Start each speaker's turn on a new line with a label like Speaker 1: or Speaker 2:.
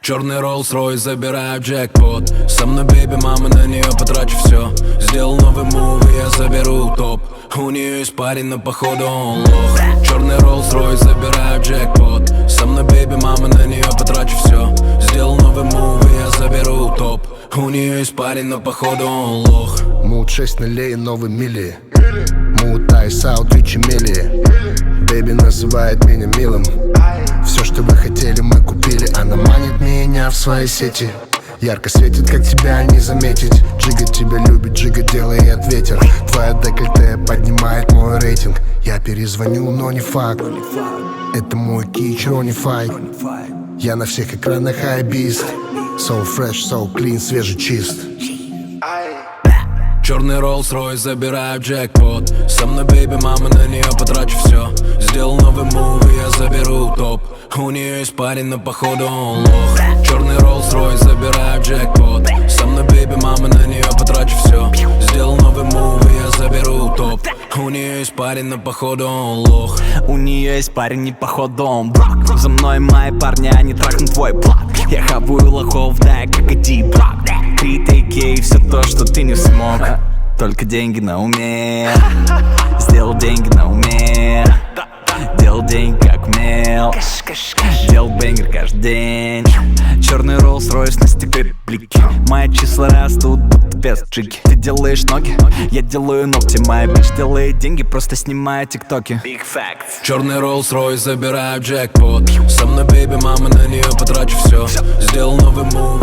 Speaker 1: Черный Rolls-Royce, забираю джекпот. Со мной бейби, мама, на нее потрачу все. Сделал новый мув, и я заберу топ. У нее есть парень, но походу он лох. Черный Rolls-Royce, забираю джекпот. Со мной бейби, мама, на нее потрачу все. Сделал новый мув, и я заберу топ. У нее есть парень, но походу он лох.
Speaker 2: Мут 6 нулей, новый мили. Мут айс аут, Ричи Милли. Бэйби называет меня милым. Все, что вы хотели, мы купили. Она манит меня в свои сети. Ярко светит, как тебя не заметить. Джига тебя любит, Джига делает ветер. Твоя декольте поднимает мой рейтинг. Я перезвоню, но не факт. Это мой кич, Ronnie Fight. Я на всех экранах хайбист. So fresh, so clean, свежий, чист.
Speaker 1: Черный Rolls-Royce, забираю джекпот. Со мной бейби, мама, на нее потрачу все. Сделал новый мув, и я заберу топ. У нее есть парень, но походу он лох. Черный Rolls-Royce, забираю джекпот. Со мной бейби, мама, на нее потрачу все. Сделал новый мув, и я заберу топ. У нее есть парень, но походу он лох.
Speaker 3: У нее есть парень, и походу он брак. За мной мои парни, они трахнут твой блок. Я хаваю лохов, да, как иди брак. Крит, AK, все то, что ты не смог. Только деньги на уме. Сделал деньги на уме. Делал деньги как умел. Делал бэнгер каждый день. Черный Rolls-Royce на стекле блики. Мои числа растут, будто без джиги. Ты делаешь ноги, я делаю ногти. Моя бич делает деньги, просто снимая тиктоки. Big facts.
Speaker 1: Черный Rolls-Royce, забираю джекпот. Со мной бейби, мама, на нее потрачу все. Сделал новый мув,